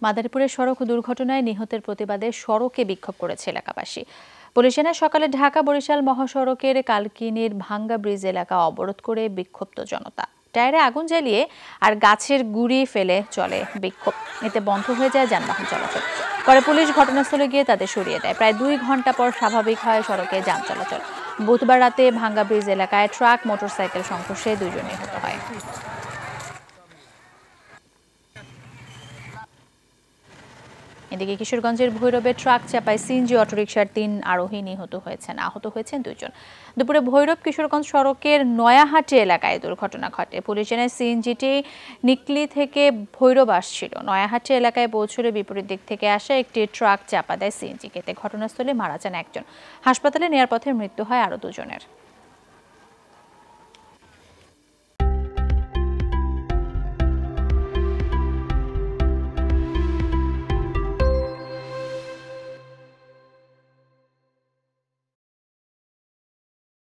মাদারীপুরের সড়ক দুর্ঘটনায় নিহতের প্রতিবাদে সড়কে বিক্ষোভ করেছে এলাকাবাসী। পুলিশ জানায় সকালে ঢাকা বরিশাল মহাসড়কের কালকিনির ভাঙ্গা ব্রিজ এলাকা অবরোধ করে বিক্ষুব্ধ জনতা টায়ারে আগুন জ্বালিয়ে আর গাছের গুঁড়ি ফেলে চলে বিক্ষোভ। এতে বন্ধ হয়ে যায় যানবাহন চলাচল। পরে পুলিশ ঘটনাস্থলে গিয়ে তাদের সরিয়ে দেয়। প্রায় 2 ঘন্টা পর স্বাভাবিক হয় সড়কে যান চলাচল। বুধবার রাতে ভাঙ্গা ব্রিজ এলাকায় ট্রাক মোটরসাইকেল সংঘর্ষে 2 জন নিহত হয়। এদিকে কিশোরগঞ্জের ভৈরবে ট্রাক চাপায় সিএনজি অটোরিকশার 3 আরোহী নিহত হয়েছেন, আহত হয়েছেন 2 জন। দুপুরে ভৈরব কিশোরগঞ্জ সড়কের নয়াহাটি এলাকায় দুর্ঘটনা ঘটে। পুলিশ জানায় সিএনজিটি নিকলি থেকে ভৈরব আসছিল। নয়াহাটি এলাকায় পৌঁছলে বিপরীত দিক থেকে আসা একটি ট্রাক চাপা দেয় সিএনজিকে। এতে ঘটনাস্থলে মারা যান 1 জন। হাসপাতালে নেয়ার পথে মৃত্যু হয় আরও 2 জনের।